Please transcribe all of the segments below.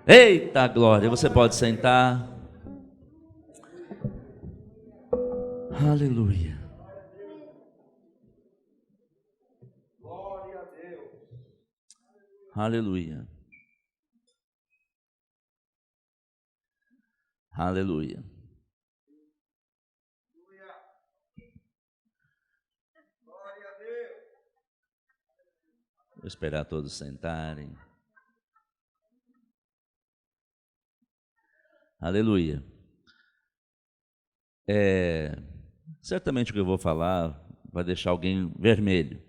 Eita glória, você pode sentar. Aleluia. Glória a Deus. Aleluia. Aleluia. Glória a Deus. Vou esperar todos sentarem. Aleluia. Certamente o que eu vou falar vai deixar alguém vermelho,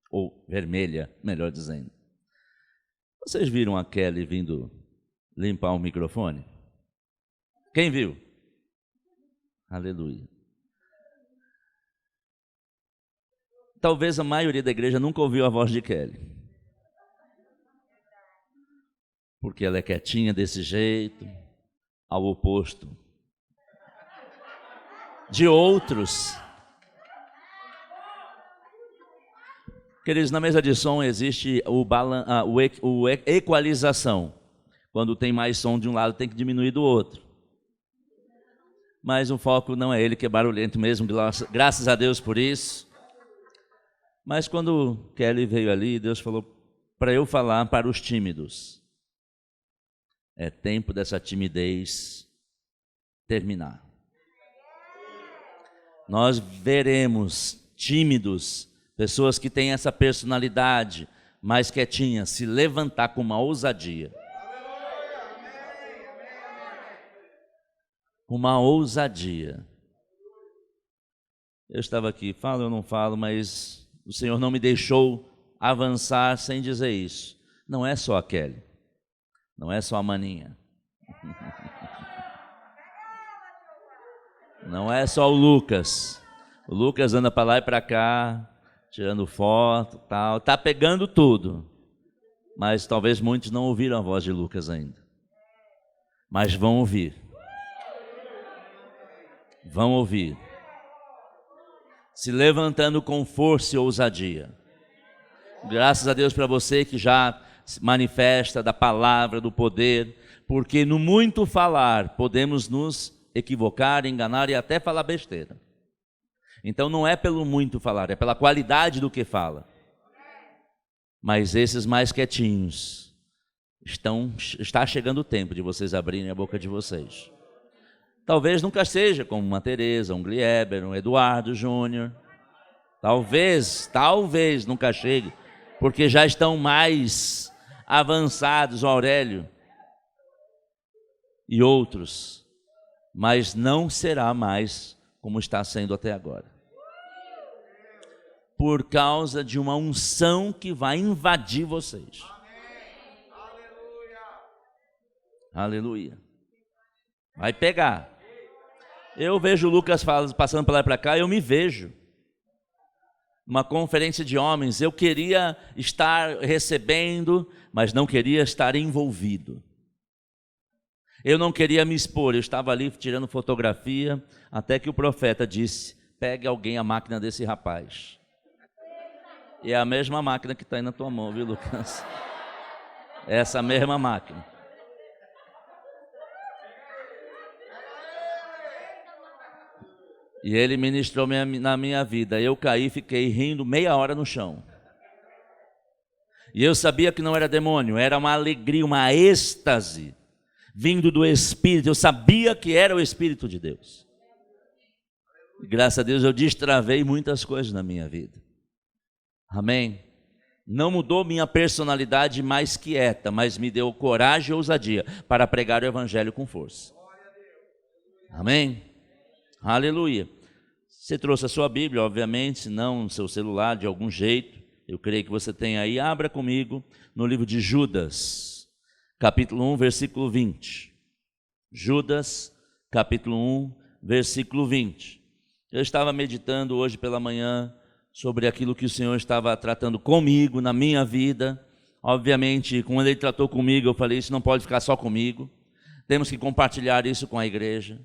ou vermelha, melhor dizendo. Vocês viram a Kelly vindo limpar o microfone? Quem viu? Aleluia. Talvez a maioria da igreja nunca ouviu a voz de Kelly. Porque ela é quietinha desse jeito, ao oposto de outros. Queridos, na mesa de som existe o equalização. Quando tem mais som de um lado, tem que diminuir do outro. Mas o foco não é ele, que é barulhento mesmo, graças a Deus por isso. Mas quando Kelly veio ali, Deus falou para eu falar para os tímidos. É tempo dessa timidez terminar. Nós veremos tímidos, pessoas que têm essa personalidade mais quietinha, se levantar com uma ousadia. Uma ousadia. Eu estava aqui, falo ou não falo, mas o Senhor não me deixou avançar sem dizer isso. Não é só a Kelly, não é só a Maninha, não é só o Lucas. O Lucas anda para lá e para cá, tirando foto, tal, tá pegando tudo. Mas talvez muitos não ouviram a voz de Lucas ainda. Mas vão ouvir. Vão ouvir. Se levantando com força e ousadia. Graças a Deus para você que já se manifesta da palavra, do poder, porque no muito falar podemos nos equivocar, enganar e até falar besteira. Então não é pelo muito falar, é pela qualidade do que fala. Mas esses mais quietinhos, está chegando o tempo de vocês abrirem a boca de vocês. Talvez nunca seja como uma Tereza, um Glieber, um Eduardo Júnior. Talvez nunca chegue, porque já estão mais avançados, o Aurélio e outros. Mas não será mais como está sendo até agora. Por causa de uma unção que vai invadir vocês. Aleluia. Vai pegar. Eu vejo o Lucas passando para lá e para cá, eu me vejo. Uma conferência de homens, eu queria estar recebendo, mas não queria estar envolvido. Eu não queria me expor, eu estava ali tirando fotografia, até que o profeta disse, pegue alguém a máquina desse rapaz. E é a mesma máquina que está aí na tua mão, viu, Lucas? Essa mesma máquina. E ele ministrou na minha vida. Eu caí e fiquei rindo meia hora no chão. E eu sabia que não era demônio, era uma alegria, uma êxtase vindo do Espírito. Eu sabia que era o Espírito de Deus. E graças a Deus eu destravei muitas coisas na minha vida. Amém? Não mudou minha personalidade mais quieta, mas me deu coragem e ousadia para pregar o Evangelho com força. Amém? Aleluia. Você trouxe a sua Bíblia, obviamente, se não no seu celular, de algum jeito. Eu creio que você tem aí. Abra comigo no livro de Judas, capítulo 1, versículo 20. Judas, capítulo 1, versículo 20. Eu estava meditando hoje pela manhã sobre aquilo que o Senhor estava tratando comigo, na minha vida. Obviamente, quando Ele tratou comigo, eu falei, isso não pode ficar só comigo. Temos que compartilhar isso com a igreja.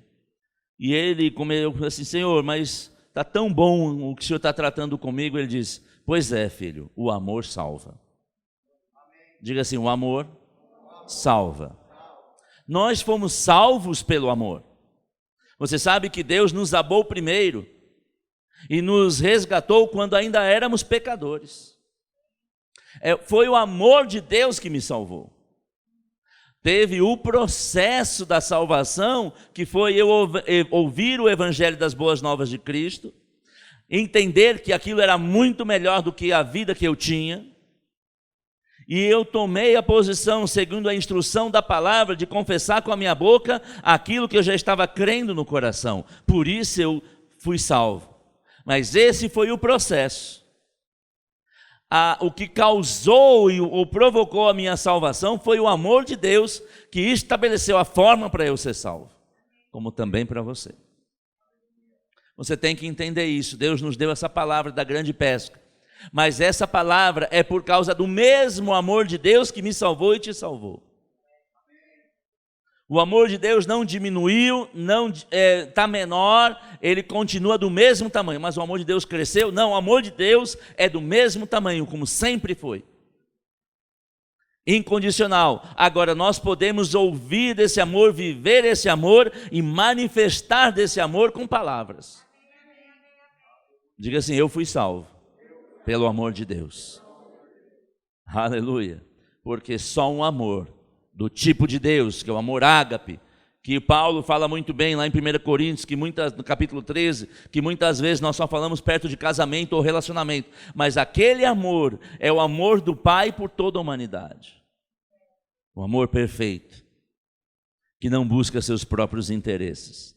E ele, como eu falei assim, Senhor, mas está tão bom o que o Senhor está tratando comigo. Ele diz, pois é, filho, o amor salva. Diga assim, o amor salva. Nós fomos salvos pelo amor. Você sabe que Deus nos amou primeiro e nos resgatou quando ainda éramos pecadores. Foi o amor de Deus que me salvou. Teve o processo da salvação, que foi eu ouvir o evangelho das boas novas de Cristo, entender que aquilo era muito melhor do que a vida que eu tinha, e eu tomei a posição, segundo a instrução da palavra, de confessar com a minha boca aquilo que eu já estava crendo no coração. Por isso eu fui salvo. Mas esse foi o processo. O que causou ou provocou a minha salvação foi o amor de Deus, que estabeleceu a forma para eu ser salvo, como também para você. Você tem que entender isso. Deus nos deu essa palavra da grande pesca, mas essa palavra é por causa do mesmo amor de Deus que me salvou e te salvou. O amor de Deus não diminuiu, não está menor, ele continua do mesmo tamanho. Mas o amor de Deus cresceu? Não, o amor de Deus é do mesmo tamanho, como sempre foi. Incondicional. Agora nós podemos ouvir desse amor, viver esse amor e manifestar desse amor com palavras. Diga assim: eu fui salvo pelo amor de Deus. Aleluia. Porque só um amor do tipo de Deus, que é o amor ágape, que Paulo fala muito bem lá em 1 Coríntios, no capítulo 13, que muitas vezes nós só falamos perto de casamento ou relacionamento, mas aquele amor é o amor do Pai por toda a humanidade, o amor perfeito, que não busca seus próprios interesses.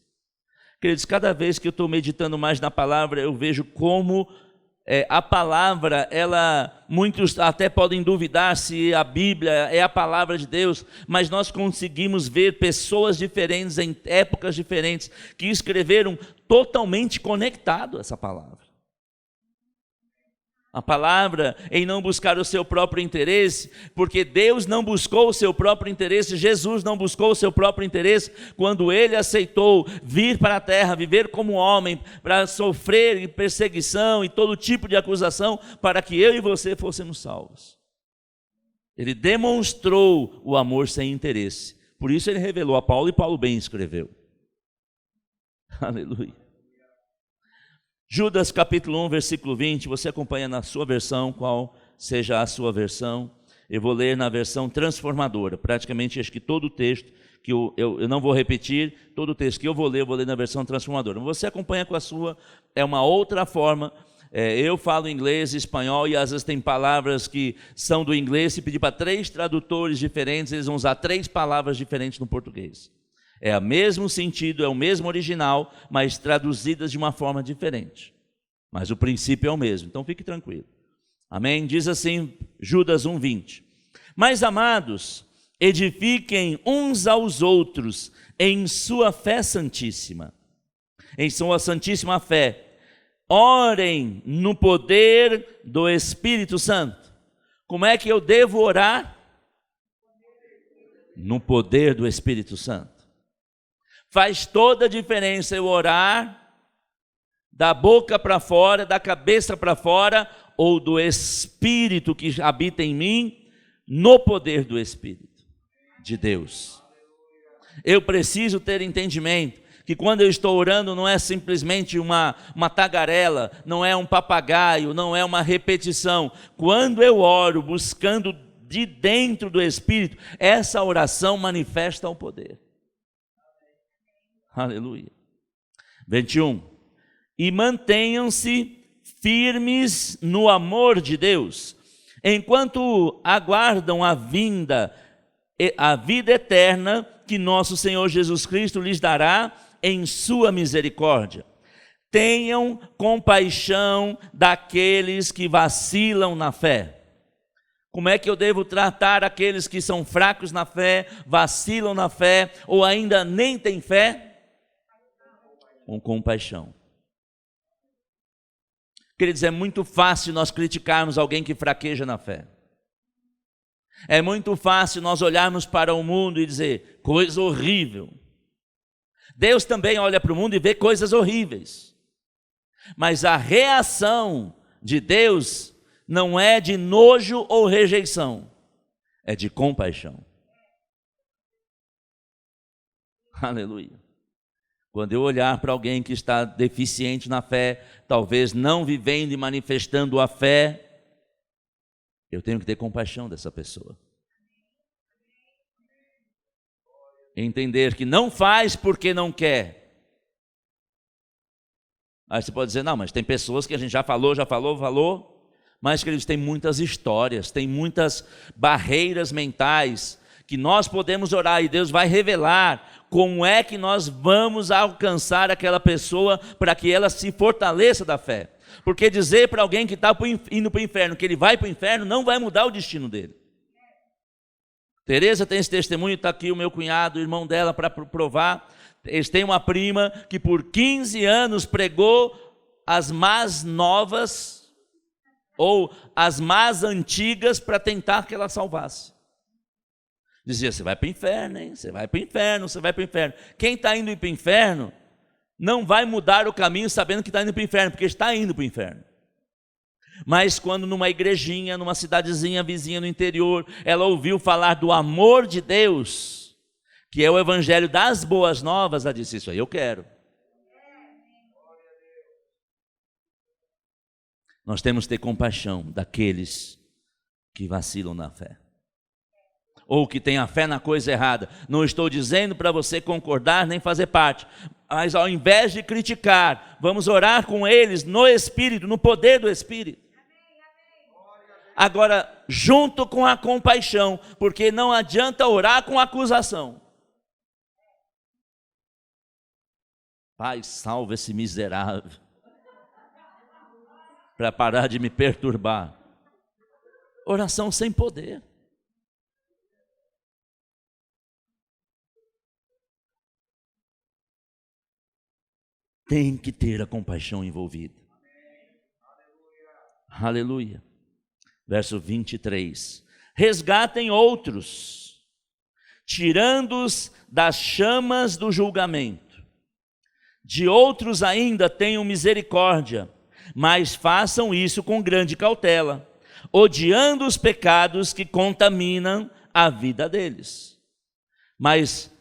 Queridos, cada vez que eu estou meditando mais na palavra, eu vejo como a palavra, muitos até podem duvidar se a Bíblia é a palavra de Deus, mas nós conseguimos ver pessoas diferentes, em épocas diferentes, que escreveram totalmente conectado a essa palavra. A palavra em não buscar o seu próprio interesse, porque Deus não buscou o seu próprio interesse, Jesus não buscou o seu próprio interesse, quando Ele aceitou vir para a terra, viver como homem, para sofrer perseguição e todo tipo de acusação, para que eu e você fôssemos salvos. Ele demonstrou o amor sem interesse, por isso Ele revelou a Paulo, e Paulo bem escreveu. Aleluia. Judas capítulo 1, versículo 20, você acompanha na sua versão, qual seja a sua versão. Eu vou ler na versão transformadora, praticamente acho que todo o texto, que eu não vou repetir, todo o texto que eu vou ler na versão transformadora. Você acompanha com a sua, é uma outra forma. Eu falo inglês e espanhol, e às vezes tem palavras que são do inglês, se pedir para 3 tradutores diferentes, eles vão usar 3 palavras diferentes no português. É o mesmo sentido, é o mesmo original, mas traduzidas de uma forma diferente. Mas o princípio é o mesmo, então fique tranquilo. Amém? Diz assim, Judas 1:20. Mas, amados, edifiquem uns aos outros em sua fé santíssima. Em sua santíssima fé. Orem no poder do Espírito Santo. Como é que eu devo orar? No poder do Espírito Santo. Faz toda a diferença eu orar da boca para fora, da cabeça para fora, ou do Espírito que habita em mim, no poder do Espírito de Deus. Eu preciso ter entendimento que quando eu estou orando não é simplesmente uma tagarela, não é um papagaio, não é uma repetição. Quando eu oro buscando de dentro do Espírito, essa oração manifesta o poder. Aleluia. 21. E mantenham-se firmes no amor de Deus, enquanto aguardam a vida eterna que nosso Senhor Jesus Cristo lhes dará em sua misericórdia. Tenham compaixão daqueles que vacilam na fé. Como é que eu devo tratar aqueles que são fracos na fé, vacilam na fé, ou ainda nem têm fé? Com compaixão. Queridos, é muito fácil nós criticarmos alguém que fraqueja na fé. É muito fácil nós olharmos para o mundo e dizer, coisa horrível. Deus também olha para o mundo e vê coisas horríveis. Mas a reação de Deus não é de nojo ou rejeição, é de compaixão. Aleluia. Quando eu olhar para alguém que está deficiente na fé, talvez não vivendo e manifestando a fé, eu tenho que ter compaixão dessa pessoa. Entender que não faz porque não quer. Aí você pode dizer, não, mas tem pessoas que a gente já falou, mas que eles têm muitas histórias, têm muitas barreiras mentais, que nós podemos orar e Deus vai revelar como é que nós vamos alcançar aquela pessoa para que ela se fortaleça da fé. Porque dizer para alguém que está indo para o inferno que ele vai para o inferno não vai mudar o destino dele. Tereza tem esse testemunho, está aqui o meu cunhado, o irmão dela, para provar. Eles têm uma prima que por 15 anos pregou as más novas ou as más antigas para tentar que ela salvasse. Dizia, você vai para o inferno, hein? Você vai para o inferno, você vai para o inferno. Quem está indo para o inferno não vai mudar o caminho sabendo que está indo para o inferno, porque está indo para o inferno. Mas quando numa igrejinha, numa cidadezinha vizinha no interior, ela ouviu falar do amor de Deus, que é o evangelho das boas novas, ela disse, isso aí eu quero. Nós temos que ter compaixão daqueles que vacilam na fé, ou que têm a fé na coisa errada. Não estou dizendo para você concordar nem fazer parte, mas ao invés de criticar, vamos orar com eles no Espírito, no poder do Espírito. Agora, junto com a compaixão, porque não adianta orar com acusação. Pai, salva esse miserável, para parar de me perturbar. Oração sem poder. Tem que ter a compaixão envolvida. Aleluia. Verso 23. Resgatem outros, tirando-os das chamas do julgamento. De outros ainda tenham misericórdia, mas façam isso com grande cautela, odiando os pecados que contaminam a vida deles. Mas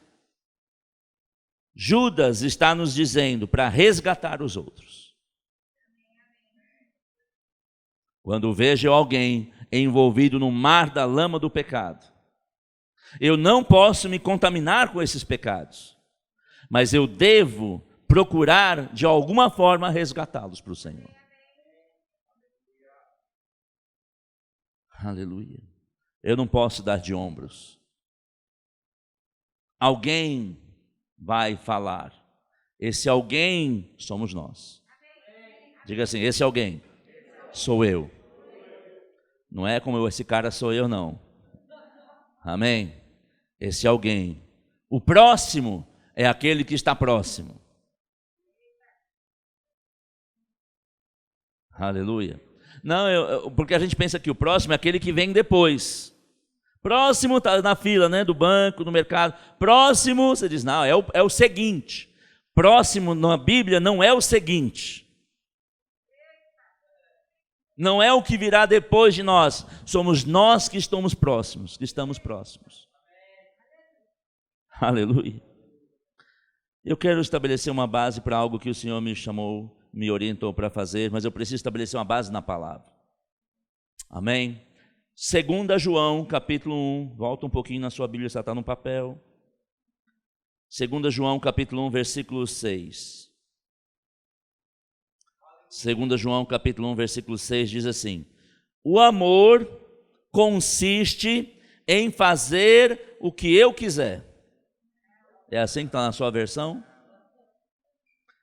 Judas está nos dizendo para resgatar os outros. Quando vejo alguém envolvido no mar da lama do pecado, eu não posso me contaminar com esses pecados, mas eu devo procurar de alguma forma resgatá-los para o Senhor. Aleluia. Eu não posso dar de ombros. Alguém vai falar. Esse alguém somos nós. Diga assim, esse alguém sou eu. Não é como esse cara sou eu, não. Amém? Esse alguém. O próximo é aquele que está próximo. Aleluia. Não, porque a gente pensa que o próximo é aquele que vem depois. Próximo está na fila, né, do banco, do mercado. Próximo, você diz, não, é o seguinte. Próximo na Bíblia não é o seguinte. Não é o que virá depois de nós. Somos nós que estamos próximos, Aleluia. Eu quero estabelecer uma base para algo que o Senhor me chamou, me orientou para fazer, mas eu preciso estabelecer uma base na palavra. Amém? 2 João, capítulo 1, volta um pouquinho na sua Bíblia, já está no papel. 2 João, capítulo 1, versículo 6. 2 João, capítulo 1, versículo 6, diz assim: o amor consiste em fazer o que eu quiser. É assim que está na sua versão?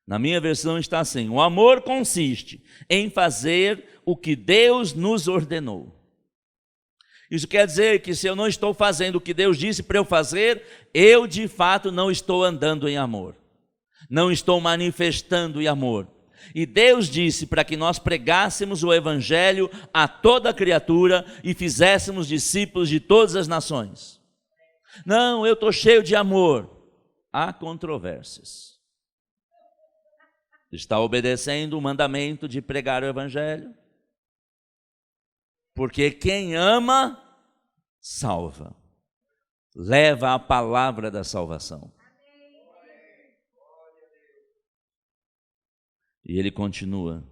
Na minha versão está assim: o amor consiste em fazer o que Deus nos ordenou. Isso quer dizer que se eu não estou fazendo o que Deus disse para eu fazer, eu de fato não estou andando em amor, não estou manifestando em amor. E Deus disse para que nós pregássemos o evangelho a toda criatura e fizéssemos discípulos de todas as nações. Não, eu estou cheio de amor. Há controvérsias. Está obedecendo o mandamento de pregar o evangelho? Porque quem ama, salva. Leva a palavra da salvação. E ele continua.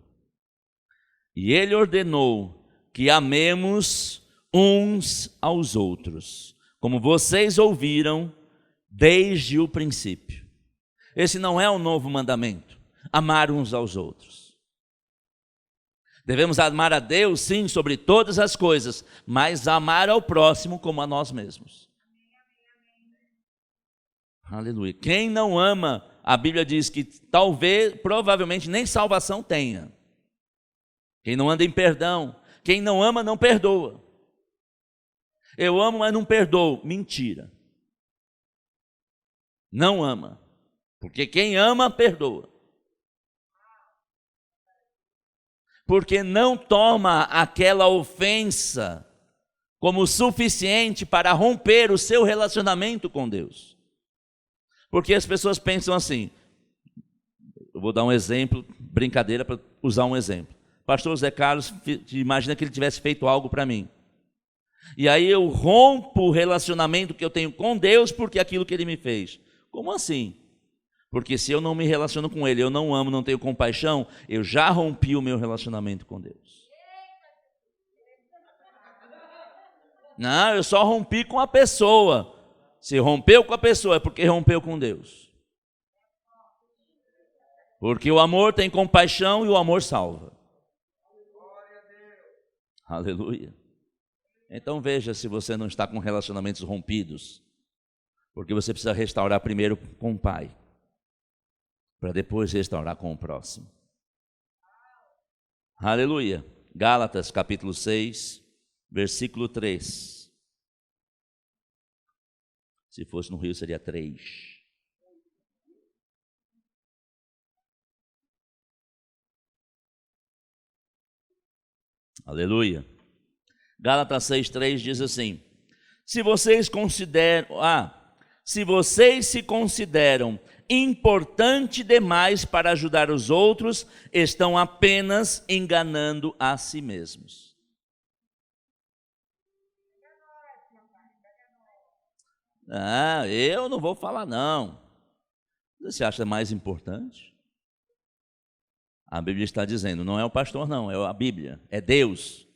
E ele ordenou que amemos uns aos outros, como vocês ouviram desde o princípio. Esse não é um novo mandamento, amar uns aos outros. Devemos amar a Deus, sim, sobre todas as coisas, mas amar ao próximo como a nós mesmos. Aleluia. Quem não ama, a Bíblia diz que provavelmente nem salvação tenha. Quem não anda em perdão, quem não ama não perdoa. Eu amo, mas não perdoo. Mentira. Não ama. Porque quem ama, perdoa. Porque não toma aquela ofensa como suficiente para romper o seu relacionamento com Deus. Porque as pessoas pensam assim, eu vou dar um exemplo, brincadeira para usar um exemplo. Pastor Zé Carlos, imagina que ele tivesse feito algo para mim. E aí eu rompo o relacionamento que eu tenho com Deus porque aquilo que ele me fez. Como assim? Porque se eu não me relaciono com ele, eu não amo, não tenho compaixão, eu já rompi o meu relacionamento com Deus. Não, eu só rompi com a pessoa. Se rompeu com a pessoa é porque rompeu com Deus. Porque o amor tem compaixão e o amor salva. Aleluia. Então veja se você não está com relacionamentos rompidos, porque você precisa restaurar primeiro com o Pai, para depois restaurar com o próximo. Aleluia. Gálatas capítulo 6, versículo 3. Se fosse no Rio seria 3. Aleluia. Gálatas 6:3 diz assim: se vocês se consideram importante demais para ajudar os outros, estão apenas enganando a si mesmos. Eu não vou falar não. Você acha mais importante? A Bíblia está dizendo, não é o pastor não, é a Bíblia, é Deus.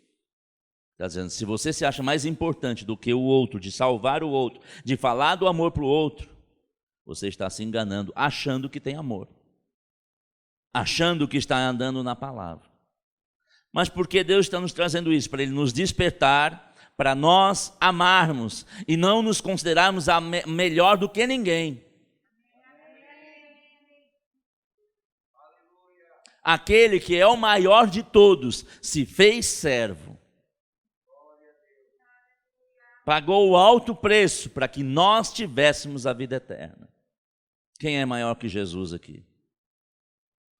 Está dizendo, se você se acha mais importante do que o outro, de salvar o outro, de falar do amor para o outro, você está se enganando, achando que tem amor. Achando que está andando na palavra. Mas por que Deus está nos trazendo isso? Para Ele nos despertar, para nós amarmos e não nos considerarmos melhor do que ninguém. Aquele que é o maior de todos se fez servo. Pagou o alto preço para que nós tivéssemos a vida eterna. Quem é maior que Jesus aqui?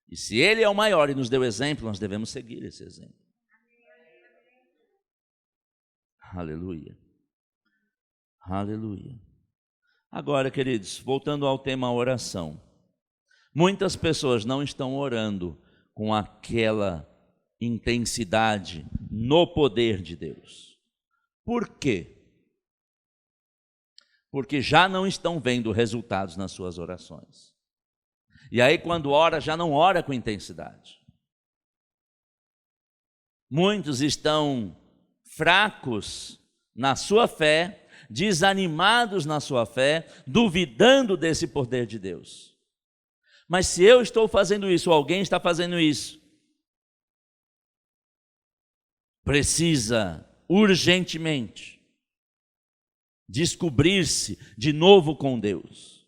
E se Ele é o maior e nos deu exemplo, nós devemos seguir esse exemplo. Aleluia. Aleluia. Agora, queridos, voltando ao tema oração. Muitas pessoas não estão orando com aquela intensidade no poder de Deus. Por quê? Porque já não estão vendo resultados nas suas orações. E aí quando ora, já não ora com intensidade. Muitos estão fracos na sua fé, desanimados na sua fé, duvidando desse poder de Deus. Mas se eu estou fazendo isso, ou alguém está fazendo isso, precisa urgentemente descobrir-se de novo com Deus.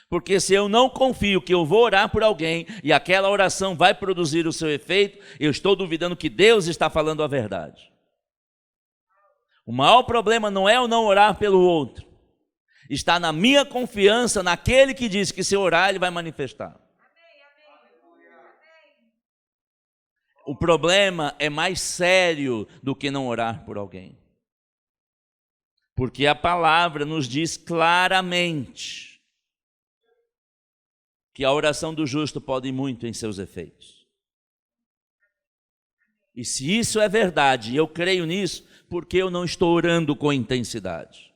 Porque se eu não confio que eu vou orar por alguém e aquela oração vai produzir o seu efeito, eu estou duvidando que Deus está falando a verdade. O maior problema não é eu não orar pelo outro, está na minha confiança naquele que diz que se eu orar ele vai manifestar. O problema é mais sério do que não orar por alguém. Porque a palavra nos diz claramente que a oração do justo pode ir muito em seus efeitos. E se isso é verdade, e eu creio nisso, por que eu não estou orando com intensidade?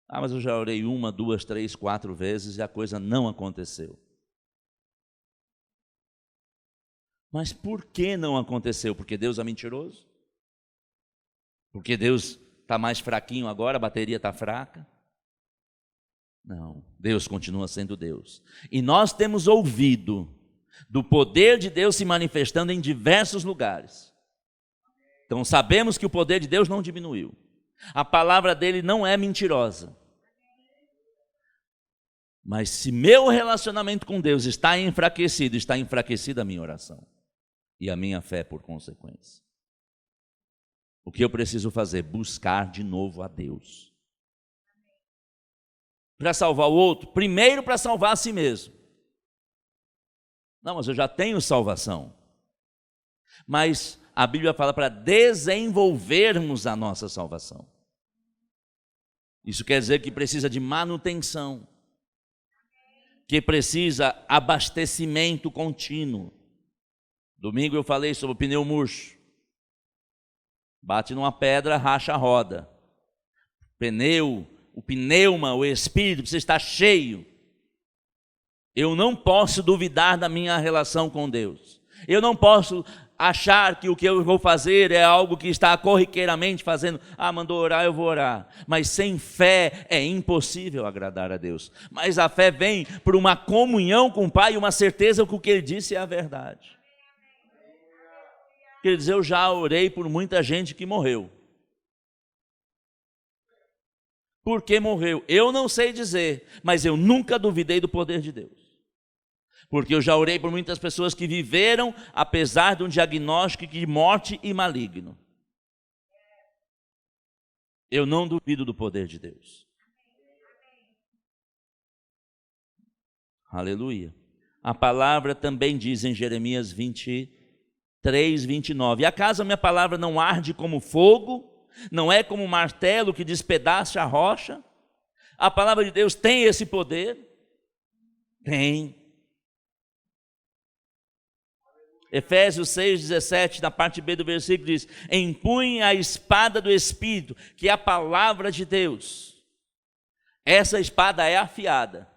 Mas eu já orei 1, 2, 3, 4 vezes e a coisa não aconteceu. Mas por que não aconteceu? Porque Deus é mentiroso? Porque Deus está mais fraquinho agora, a bateria está fraca? Não, Deus continua sendo Deus. E nós temos ouvido do poder de Deus se manifestando em diversos lugares. Então sabemos que o poder de Deus não diminuiu. A palavra dele não é mentirosa. Mas se meu relacionamento com Deus está enfraquecida a minha oração. E a minha fé por consequência. O que eu preciso fazer? Buscar de novo a Deus. Para salvar o outro, primeiro para salvar a si mesmo. Não, mas eu já tenho salvação. Mas a Bíblia fala para desenvolvermos a nossa salvação. Isso quer dizer que precisa de manutenção, que precisa abastecimento contínuo. Domingo eu falei sobre o pneu murcho. Bate numa pedra, racha a roda. O pneuma, o espírito precisa estar cheio. Eu não posso duvidar da minha relação com Deus. Eu não posso achar que o que eu vou fazer é algo que está corriqueiramente fazendo. Mandou orar, eu vou orar. Mas sem fé é impossível agradar a Deus. Mas a fé vem por uma comunhão com o Pai e uma certeza que o que Ele disse é a verdade. Quer dizer, eu já orei por muita gente que morreu. Por que morreu? Eu não sei dizer, mas eu nunca duvidei do poder de Deus. Porque eu já orei por muitas pessoas que viveram, apesar de um diagnóstico de morte e maligno. Eu não duvido do poder de Deus. Aleluia. A palavra também diz em Jeremias 23, 29. Acaso a minha palavra não arde como fogo? Não é como um martelo que despedaça a rocha? A palavra de Deus tem esse poder? Tem. Efésios 6,17, na parte B do versículo diz: empunhe a espada do Espírito, que é a palavra de Deus. Essa espada é afiada.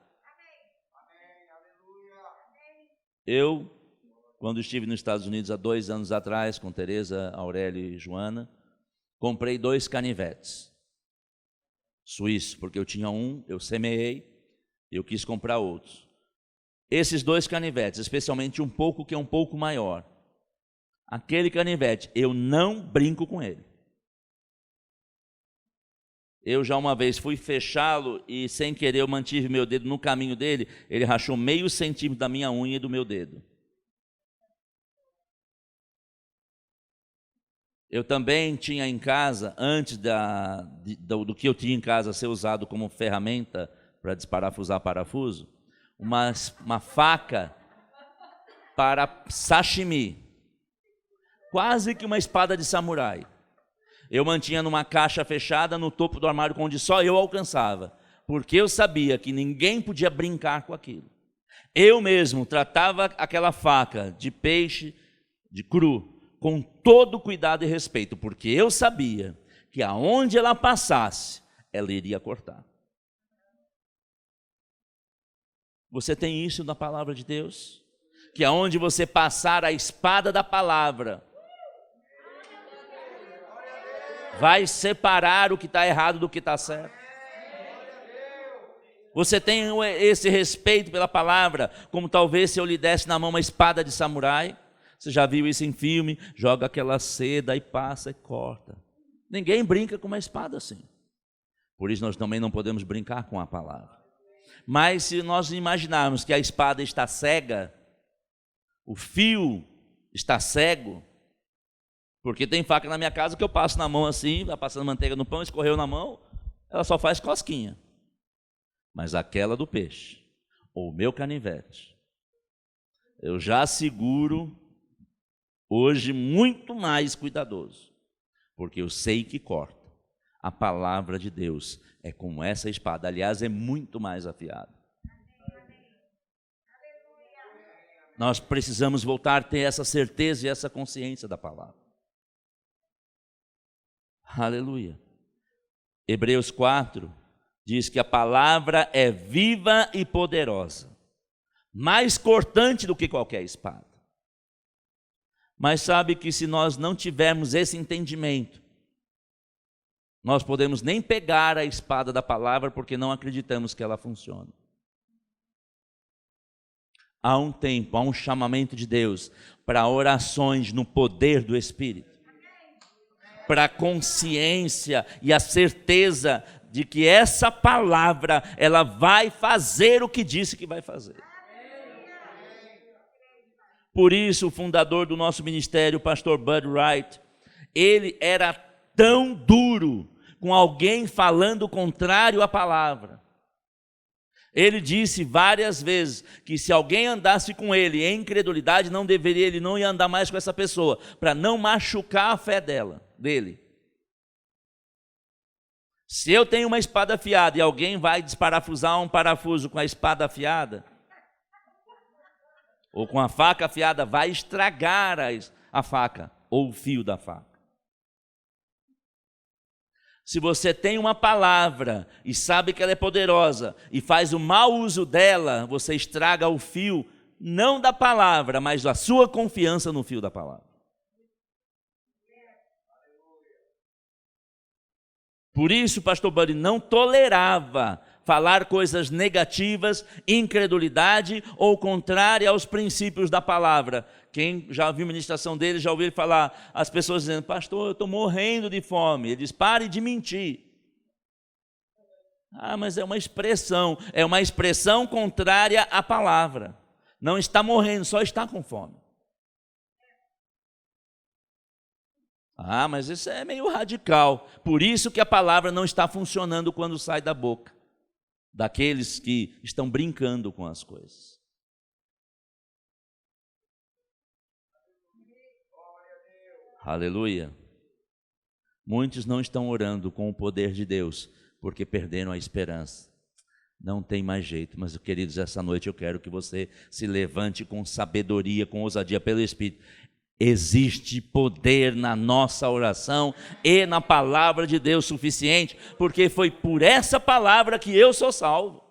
Eu, quando estive nos Estados Unidos há 2 anos atrás, com Tereza, Aurélia e Joana, comprei 2 canivetes suíços, porque eu tinha um, eu semeei, eu quis comprar outros. Esses 2 canivetes, especialmente um pouco que é um pouco maior, aquele canivete, eu não brinco com ele. Eu já uma vez fui fechá-lo e sem querer eu mantive meu dedo no caminho dele, ele rachou meio centímetro da minha unha e do meu dedo. Eu também tinha em casa, antes do que eu tinha em casa ser usado como ferramenta para desparafusar parafuso, uma faca para sashimi, quase que uma espada de samurai. Eu mantinha numa caixa fechada no topo do armário onde só eu alcançava, porque eu sabia que ninguém podia brincar com aquilo. Eu mesmo tratava aquela faca de peixe, de cru, com todo cuidado e respeito, porque eu sabia que aonde ela passasse, ela iria cortar. Você tem isso na palavra de Deus? Que aonde você passar a espada da palavra, vai separar o que está errado do que está certo. Você tem esse respeito pela palavra, como talvez se eu lhe desse na mão uma espada de samurai. Você já viu isso em filme? Joga aquela seda e passa e corta. Ninguém brinca com uma espada assim. Por isso nós também não podemos brincar com a palavra. Mas se nós imaginarmos que a espada está cega, o fio está cego, porque tem faca na minha casa que eu passo na mão assim, vai passando manteiga no pão, escorreu na mão, ela só faz cosquinha. Mas aquela do peixe, ou o meu canivete, eu já seguro hoje muito mais cuidadoso, porque eu sei que corta. A palavra de Deus é como essa espada, aliás, é muito mais afiada. Nós precisamos voltar a ter essa certeza e essa consciência da palavra. Aleluia. Hebreus 4 diz que a palavra é viva e poderosa, mais cortante do que qualquer espada. Mas sabe que se nós não tivermos esse entendimento, nós podemos nem pegar a espada da palavra porque não acreditamos que ela funciona. Há um tempo, há um chamamento de Deus para orações no poder do Espírito, para a consciência e a certeza de que essa palavra, ela vai fazer o que disse que vai fazer. Por isso, o fundador do nosso ministério, o pastor Bud Wright, ele era tão duro com alguém falando contrário à palavra. Ele disse várias vezes que se alguém andasse com ele em incredulidade, ele não ia andar mais com essa pessoa, para não machucar a fé dele. Se eu tenho uma espada afiada e alguém vai desparafusar um parafuso com a espada afiada, ou com a faca afiada, vai estragar a faca, ou o fio da faca. Se você tem uma palavra e sabe que ela é poderosa e faz o mau uso dela, você estraga o fio, não da palavra, mas da sua confiança no fio da palavra. Por isso o pastor Buddy não tolerava falar coisas negativas, incredulidade ou contrária aos princípios da palavra. Quem já viu a ministração dele, já ouviu ele falar, as pessoas dizendo, pastor, eu estou morrendo de fome. Ele diz, pare de mentir. Ah, mas é uma expressão contrária à palavra. Não está morrendo, só está com fome. Ah, mas isso é meio radical. Por isso que a palavra não está funcionando quando sai da boca daqueles que estão brincando com as coisas. Aleluia. Muitos não estão orando com o poder de Deus porque perderam a esperança. Não tem mais jeito, mas queridos, essa noite eu quero que você se levante com sabedoria, com ousadia pelo Espírito. Existe poder na nossa oração e na palavra de Deus suficiente, porque foi por essa palavra que eu sou salvo.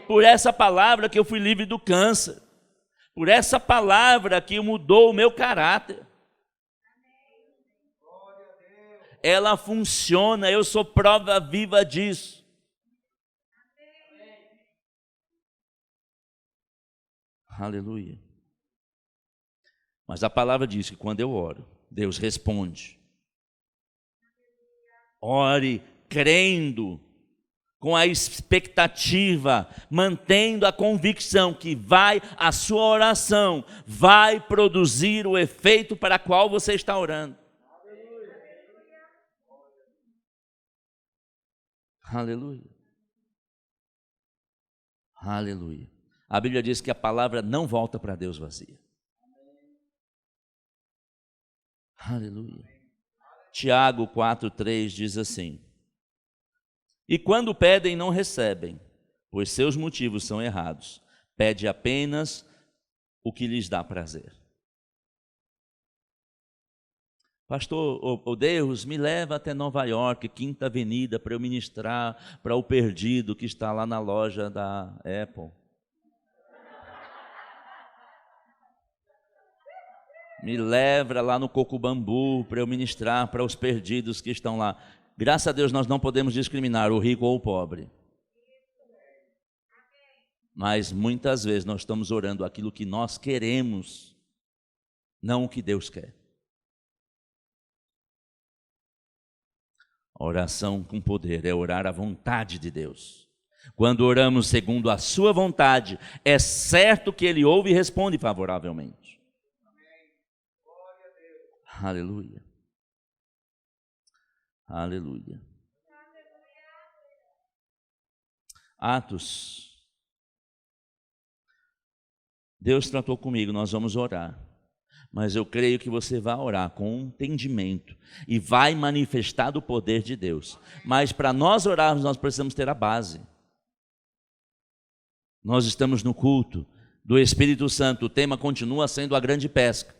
Por essa palavra que eu fui livre do câncer. Por essa palavra que mudou o meu caráter. Ela funciona, eu sou prova viva disso. Aleluia. Mas a palavra diz que quando eu oro, Deus responde. Ore crendo, com a expectativa, mantendo a convicção que a sua oração vai produzir o efeito para o qual você está orando. Aleluia. Aleluia. A Bíblia diz que a palavra não volta para Deus vazia. Aleluia. Tiago 4,3 diz assim: e quando pedem não recebem, pois seus motivos são errados. Pede apenas o que lhes dá prazer. Pastor, Deus, me leva até Nova York, Quinta Avenida, para eu ministrar para o perdido que está lá na loja da Apple. Me leva lá no Coco Bambu para eu ministrar para os perdidos que estão lá. Graças a Deus nós não podemos discriminar o rico ou o pobre. Mas muitas vezes nós estamos orando aquilo que nós queremos, não o que Deus quer. A oração com poder é orar a vontade de Deus. Quando oramos segundo a sua vontade, é certo que Ele ouve e responde favoravelmente. Aleluia. Aleluia. Atos. Deus tratou comigo, nós vamos orar. Mas eu creio que você vai orar com entendimento e vai manifestar o poder de Deus. Mas para nós orarmos, nós precisamos ter a base. Nós estamos no culto do Espírito Santo, o tema continua sendo a grande pesca.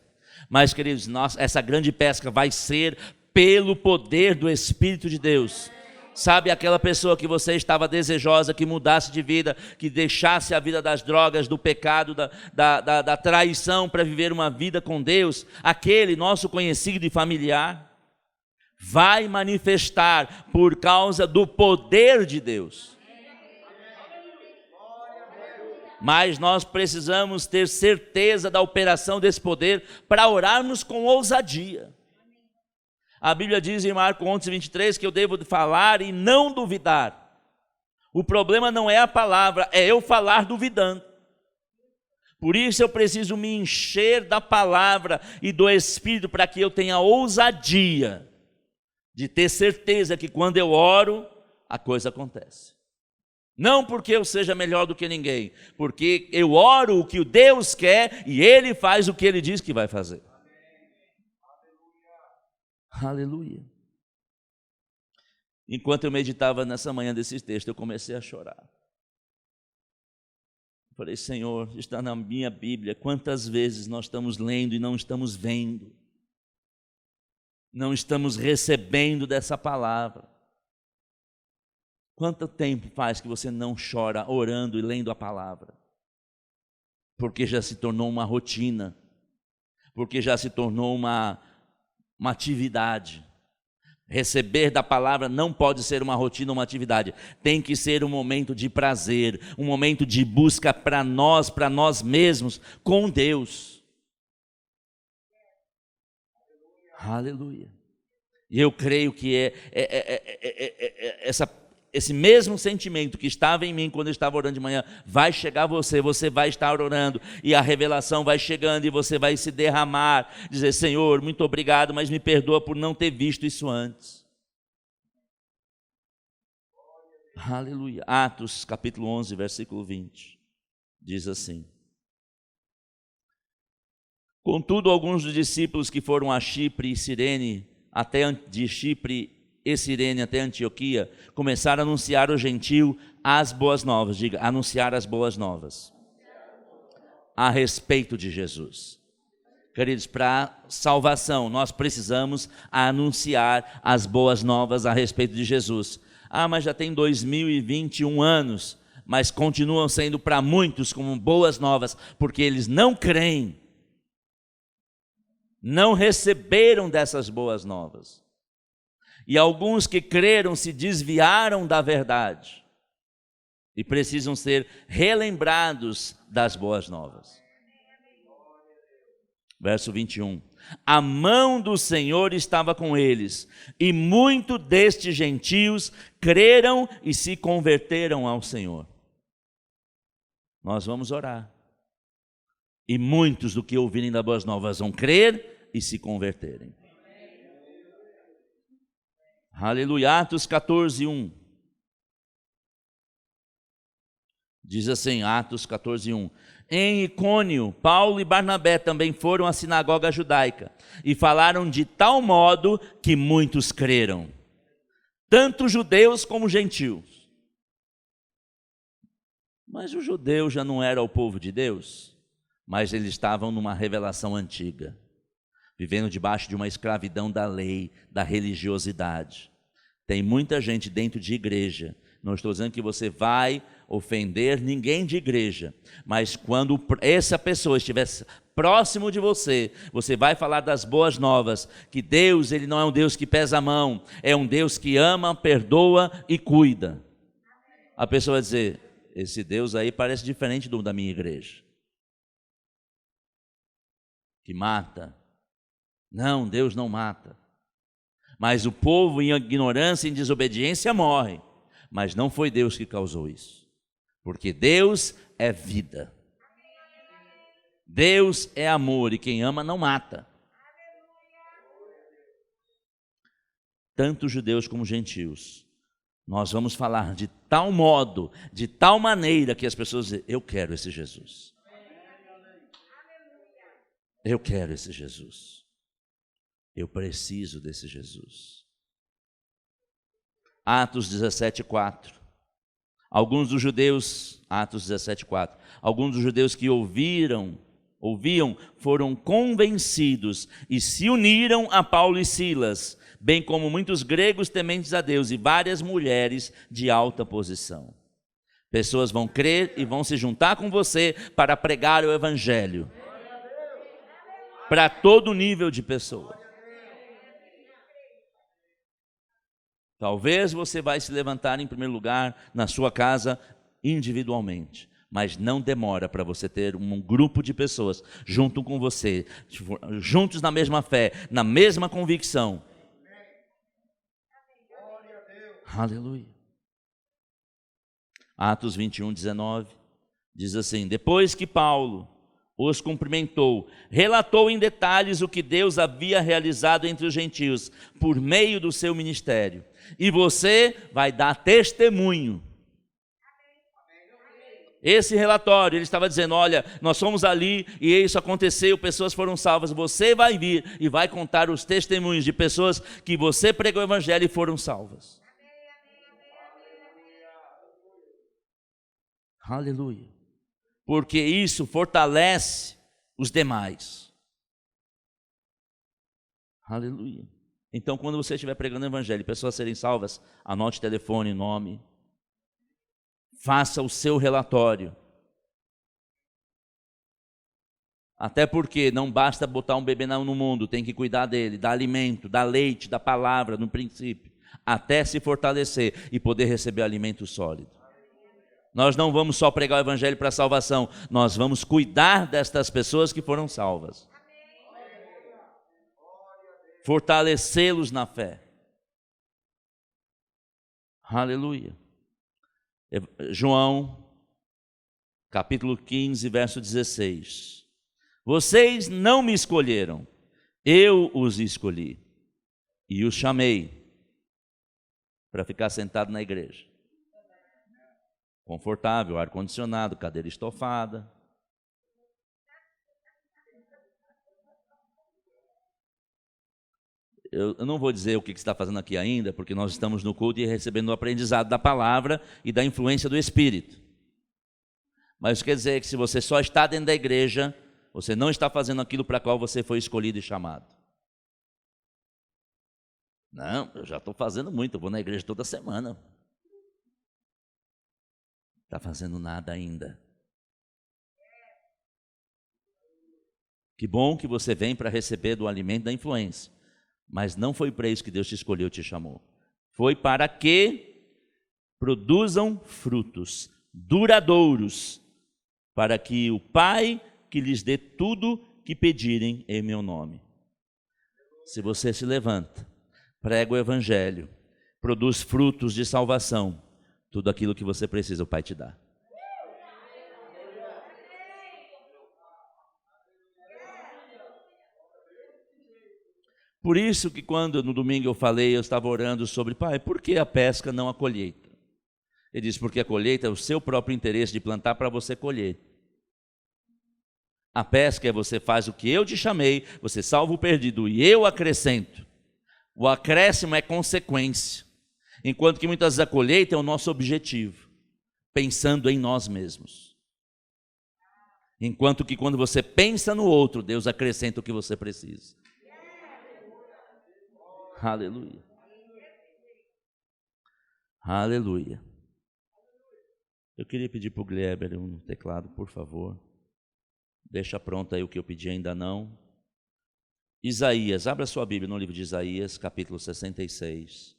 Mas, queridos, essa grande pesca vai ser pelo poder do Espírito de Deus. Sabe aquela pessoa que você estava desejosa que mudasse de vida, que deixasse a vida das drogas, do pecado, da traição para viver uma vida com Deus? Aquele nosso conhecido e familiar vai manifestar por causa do poder de Deus. Mas nós precisamos ter certeza da operação desse poder para orarmos com ousadia. A Bíblia diz em Marcos 11:23 que eu devo falar e não duvidar. O problema não é a palavra, é eu falar duvidando. Por isso eu preciso me encher da palavra e do Espírito para que eu tenha ousadia de ter certeza que quando eu oro, a coisa acontece. Não porque eu seja melhor do que ninguém, porque eu oro o que Deus quer e Ele faz o que Ele diz que vai fazer. Aleluia. Enquanto eu meditava nessa manhã desse texto, eu comecei a chorar. Falei, Senhor, está na minha Bíblia, quantas vezes nós estamos lendo e não estamos vendo, não estamos recebendo dessa palavra. Quanto tempo faz que você não chora orando e lendo a palavra? Porque já se tornou uma rotina, porque já se tornou uma atividade. Receber da palavra não pode ser uma rotina, uma atividade. Tem que ser um momento de prazer, um momento de busca para nós mesmos, com Deus. Aleluia. E eu creio que esse mesmo sentimento que estava em mim quando eu estava orando de manhã, vai chegar a você, você vai estar orando, e a revelação vai chegando, e você vai se derramar, dizer, Senhor, muito obrigado, mas me perdoa por não ter visto isso antes. Aleluia. Atos capítulo 11, versículo 20, diz assim: contudo, alguns dos discípulos que foram a Chipre e Cirene, de Chipre e Cirene até Antioquia, começaram a anunciar ao gentio as boas novas. Diga, anunciar as boas novas a respeito de Jesus. Queridos, para salvação nós precisamos anunciar as boas novas a respeito de Jesus. Mas já tem 2021 anos, mas continuam sendo para muitos como boas novas, porque eles não creem, não receberam dessas boas novas. E alguns que creram se desviaram da verdade e precisam ser relembrados das boas novas. Verso 21. A mão do Senhor estava com eles, e muitos destes gentios creram e se converteram ao Senhor. Nós vamos orar. E muitos do que ouvirem das boas novas vão crer e se converterem. Aleluia. Atos 14, 1. Diz assim, Atos 14, 1. Em Icônio, Paulo e Barnabé também foram à sinagoga judaica e falaram de tal modo que muitos creram, tanto judeus como gentios. Mas o judeu já não era o povo de Deus, mas eles estavam numa revelação antiga, vivendo debaixo de uma escravidão da lei, da religiosidade. Tem muita gente dentro de igreja, não estou dizendo que você vai ofender ninguém de igreja, mas quando essa pessoa estiver próximo de você, você vai falar das boas novas, que Deus, Ele não é um Deus que pesa a mão, é um Deus que ama, perdoa e cuida. A pessoa vai dizer, esse Deus aí parece diferente do da minha igreja, que mata. Não, Deus não mata. Mas o povo em ignorância e em desobediência morre. Mas não foi Deus que causou isso. Porque Deus é vida. Deus é amor e quem ama não mata. Tanto judeus como gentios. Nós vamos falar de tal modo, de tal maneira que as pessoas dizem, eu quero esse Jesus. Eu quero esse Jesus. Eu preciso desse Jesus. Atos 17:4. Alguns dos judeus, Atos 17:4. Alguns dos judeus que ouviam, foram convencidos e se uniram a Paulo e Silas, bem como muitos gregos tementes a Deus e várias mulheres de alta posição. Pessoas vão crer e vão se juntar com você para pregar o evangelho para todo nível de pessoas. Talvez você vai se levantar em primeiro lugar na sua casa individualmente, mas não demora para você ter um grupo de pessoas junto com você, juntos na mesma fé, na mesma convicção. Aleluia. Atos 21, 19, diz assim: depois que Paulo os cumprimentou, relatou em detalhes o que Deus havia realizado entre os gentios, por meio do seu ministério. E você vai dar testemunho. Esse relatório, ele estava dizendo, olha, nós fomos ali e isso aconteceu, pessoas foram salvas. Você vai vir e vai contar os testemunhos de pessoas que você pregou o evangelho e foram salvas. Aleluia. Porque isso fortalece os demais. Aleluia. Então, quando você estiver pregando o evangelho e pessoas serem salvas, anote telefone, nome. Faça o seu relatório. Até porque não basta botar um bebê no mundo, tem que cuidar dele, dar alimento, dar leite, dar palavra no princípio, até se fortalecer e poder receber alimento sólido. Nós não vamos só pregar o evangelho para salvação, nós vamos cuidar destas pessoas que foram salvas. Fortalecê-los na fé. Aleluia. João, capítulo 15, verso 16. Vocês não me escolheram, eu os escolhi e os chamei para ficar sentado na igreja. Confortável, ar-condicionado, cadeira estofada. Eu não vou dizer o que você está fazendo aqui ainda, porque nós estamos no culto e recebendo o aprendizado da palavra e da influência do Espírito. Mas isso quer dizer que se você só está dentro da igreja, você não está fazendo aquilo para qual você foi escolhido e chamado. Não, eu já estou fazendo muito, eu vou na igreja toda semana. Está fazendo nada ainda. Que bom que você vem para receber do alimento da influência. Mas não foi para isso que Deus te escolheu, te chamou. Foi para que produzam frutos duradouros, para que o Pai que lhes dê tudo que pedirem em meu nome. Se você se levanta, prega o evangelho, produz frutos de salvação, tudo aquilo que você precisa, o Pai te dá. Por isso que quando no domingo eu falei, eu estava orando sobre, Pai, por que a pesca não a colheita? Ele disse, porque a colheita é o seu próprio interesse de plantar para você colher. A pesca é você faz o que eu te chamei, você salva o perdido e eu acrescento. O acréscimo é consequência. Enquanto que muitas vezes a colheita é o nosso objetivo, pensando em nós mesmos. Enquanto que quando você pensa no outro, Deus acrescenta o que você precisa. Aleluia. Aleluia. Eu queria pedir para o Gleber um teclado, por favor. Deixa pronto aí o que eu pedi, ainda não. Isaías, abra sua Bíblia no livro de Isaías, capítulo 66,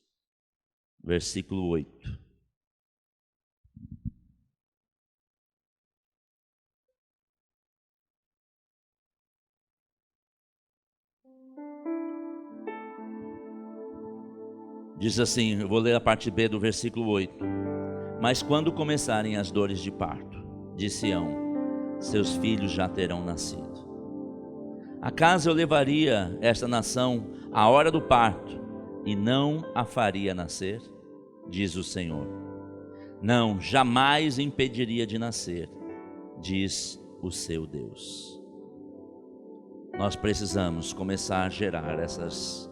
versículo 8. Diz assim, eu vou ler a parte B do versículo 8. Mas quando começarem as dores de parto de Sião, seus filhos já terão nascido. Acaso eu levaria esta nação à hora do parto e não a faria nascer? Diz o Senhor. Não, jamais impediria de nascer, diz o seu Deus. Nós precisamos começar a gerar essas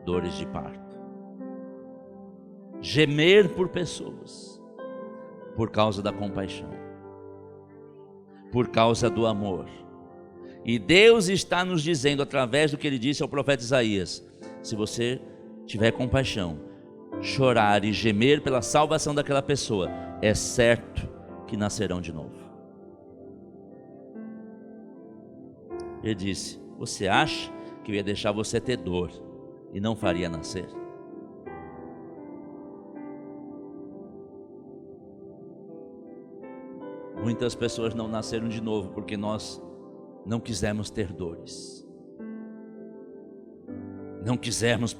dores de parto. Gemer por pessoas, por causa da compaixão, por causa do amor. E Deus está nos dizendo, através do que Ele disse ao profeta Isaías, se você tiver compaixão, chorar e gemer pela salvação daquela pessoa, é certo que nascerão de novo. Ele disse: você acha que eu ia deixar você ter dor e não faria nascer? Muitas pessoas não nasceram de novo porque nós não quisemos ter dores. Não quisemos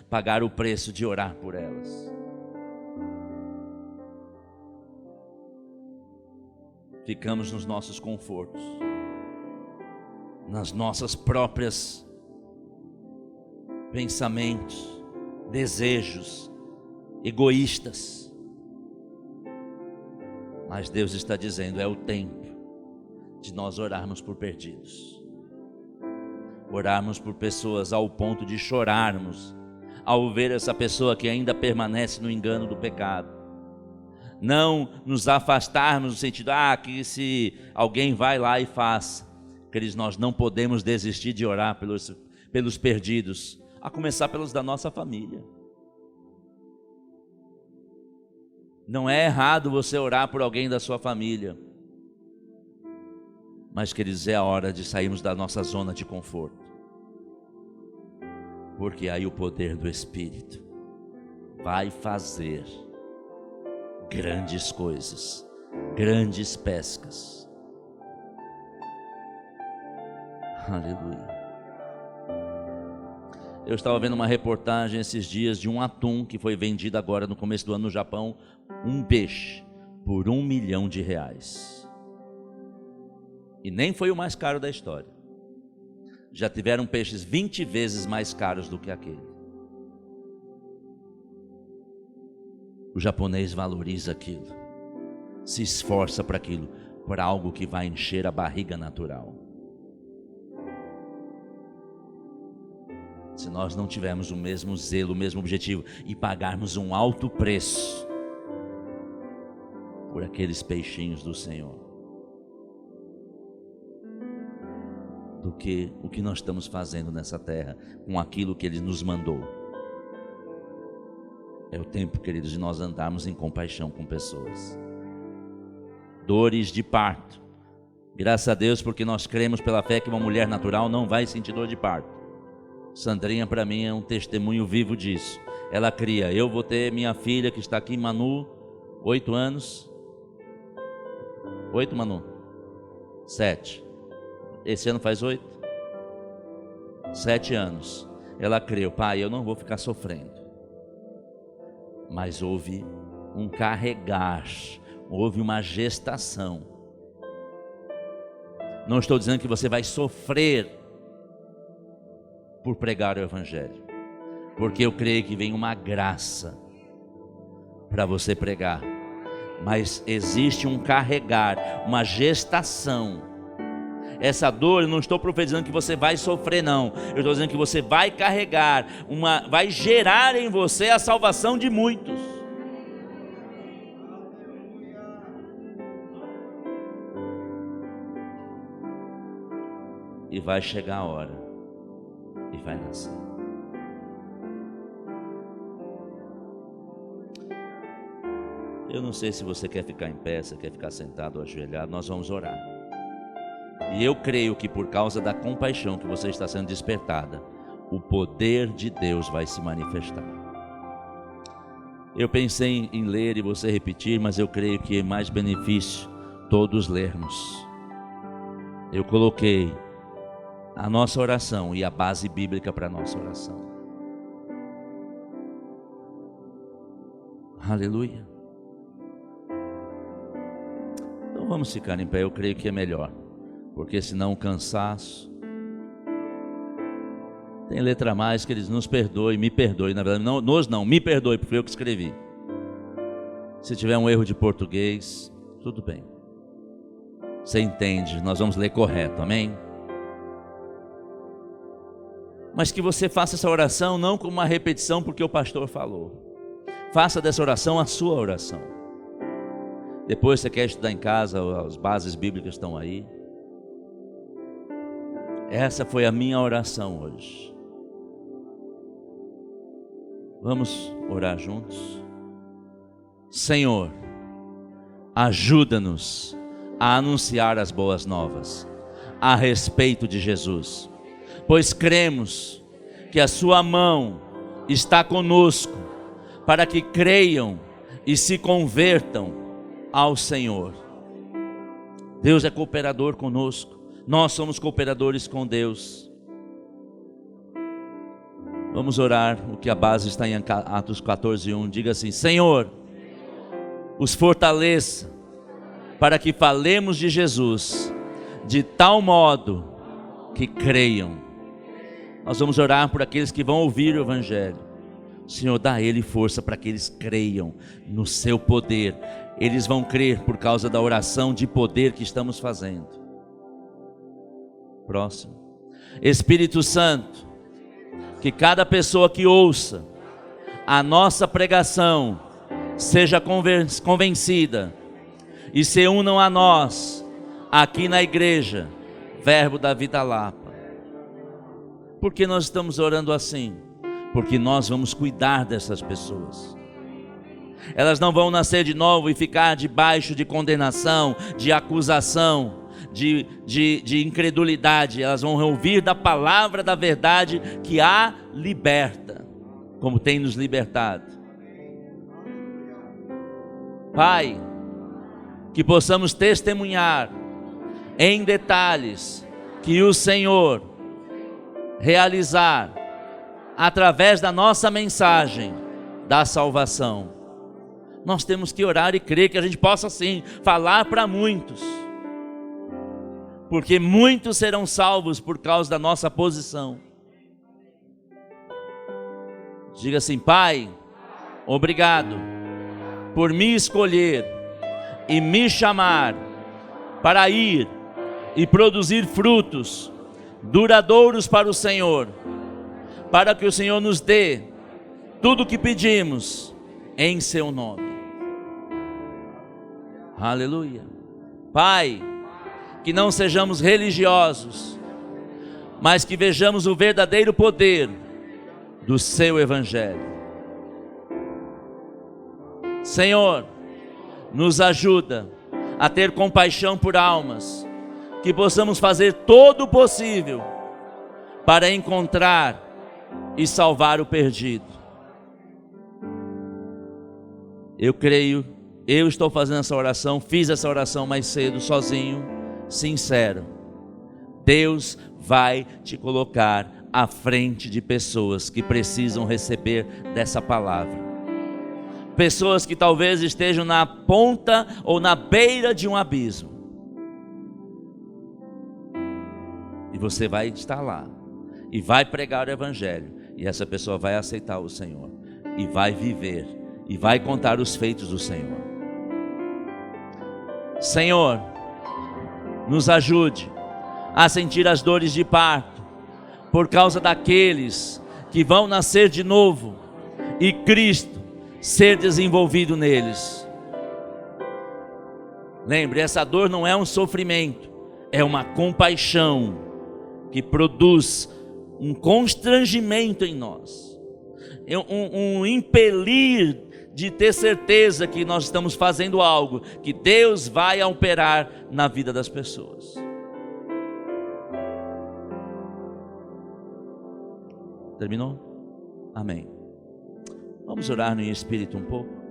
pagar o preço de orar por elas. Ficamos nos nossos confortos, nas nossas próprias pensamentos, desejos egoístas. Mas Deus está dizendo: é o tempo de nós orarmos por perdidos, orarmos por pessoas ao ponto de chorarmos ao ver essa pessoa que ainda permanece no engano do pecado. Não nos afastarmos no sentido, que se alguém vai lá e faz. Queridos, nós não podemos desistir de orar pelos perdidos, a começar pelos da nossa família. Não é errado você orar por alguém da sua família, mas, queridos, é a hora de sairmos da nossa zona de conforto, porque aí o poder do Espírito vai fazer grandes coisas, grandes pescas. Aleluia. Eu estava vendo uma reportagem esses dias de um atum que foi vendido agora no começo do ano no Japão, um peixe, por R$1 milhão. E nem foi o mais caro da história. Já tiveram peixes 20 vezes mais caros do que aquele. O japonês valoriza aquilo, se esforça para aquilo, para algo que vai encher a barriga natural. Se nós não tivermos o mesmo zelo, o mesmo objetivo e pagarmos um alto preço por aqueles peixinhos do Senhor, do que o que nós estamos fazendo nessa terra com aquilo que Ele nos mandou. É o tempo, queridos, de nós andarmos em compaixão com pessoas. Dores de parto, graças a Deus, porque nós cremos pela fé que uma mulher natural não vai sentir dor de parto. Sandrinha para mim é um testemunho vivo disso. Ela cria. Eu vou ter minha filha que está aqui, Manu, 8 anos. 8, Manu? 7. Esse ano faz 8? 7 anos. Ela creu: pai, eu não vou ficar sofrendo. Mas houve um carregar, houve uma gestação. Não estou dizendo que você vai sofrer por pregar o Evangelho, porque eu creio que vem uma graça para você pregar, mas existe um carregar, uma gestação. Essa dor, eu não estou profetizando que você vai sofrer, não. Eu estou dizendo que você vai carregar, vai gerar em você a salvação de muitos. E vai chegar a hora e vai nascer. Eu não sei se você quer ficar em pé, se quer ficar sentado ou ajoelhado. Nós vamos orar. E eu creio que por causa da compaixão que você está sendo despertada, o poder de Deus vai se manifestar. Eu pensei em ler e você repetir, mas eu creio que é mais benefício todos lermos. Eu coloquei a nossa oração e a base bíblica para a nossa oração. Aleluia. Então vamos ficar em pé, eu creio que é melhor, porque senão o cansaço. Tem letra a mais, que eles nos perdoem, me perdoe, na verdade, não, me perdoe, porque foi eu que escrevi. Se tiver um erro de português, tudo bem. Você entende, nós vamos ler correto, amém? Mas que você faça essa oração não como uma repetição porque o pastor falou. Faça dessa oração a sua oração. Depois você quer estudar em casa, as bases bíblicas estão aí. Essa foi a minha oração hoje. Vamos orar juntos. Senhor, ajuda-nos a anunciar as boas novas a respeito de Jesus, pois cremos que a sua mão está conosco para que creiam e se convertam ao Senhor. Deus é cooperador conosco, nós somos cooperadores com Deus. Vamos orar, o que a base está em Atos 14:1. Diga assim: Senhor, os fortaleça para que falemos de Jesus de tal modo que creiam. Nós vamos orar por aqueles que vão ouvir o Evangelho. Senhor, dá a ele força para que eles creiam no seu poder. Eles vão crer por causa da oração de poder que estamos fazendo. Próximo. Espírito Santo, que cada pessoa que ouça a nossa pregação seja convencida e se unam a nós aqui na igreja Verbo da Vida Lapa. Por que nós estamos orando assim? Porque nós vamos cuidar dessas pessoas. Elas não vão nascer de novo e ficar debaixo de condenação, de acusação, de incredulidade. Elas vão ouvir da palavra da verdade que a liberta, como tem nos libertado. Pai, que possamos testemunhar em detalhes que o Senhor realizar através da nossa mensagem da salvação. Nós temos que orar e crer que a gente possa sim falar para muitos, porque muitos serão salvos por causa da nossa posição. Diga assim: Pai, obrigado por me escolher e me chamar para ir e produzir frutos duradouros para o Senhor, para que o Senhor nos dê tudo o que pedimos em seu nome. Aleluia. Pai, que não sejamos religiosos, mas que vejamos o verdadeiro poder do seu Evangelho. Senhor, nos ajuda a ter compaixão por almas, que possamos fazer todo o possível para encontrar e salvar o perdido. Eu creio, eu estou fazendo essa oração, fiz essa oração mais cedo, sozinho, sincero. Deus vai te colocar à frente de pessoas que precisam receber dessa palavra. Pessoas que talvez estejam na ponta ou na beira de um abismo. E você vai estar lá e vai pregar o Evangelho, e essa pessoa vai aceitar o Senhor e vai viver e vai contar os feitos do Senhor. Senhor, nos ajude a sentir as dores de parto por causa daqueles que vão nascer de novo e Cristo ser desenvolvido neles. Lembre, essa dor não é um sofrimento, é uma compaixão que produz um constrangimento em nós, um impelir de ter certeza que nós estamos fazendo algo, que Deus vai operar na vida das pessoas. Terminou? Amém. Vamos orar no Espírito um pouco.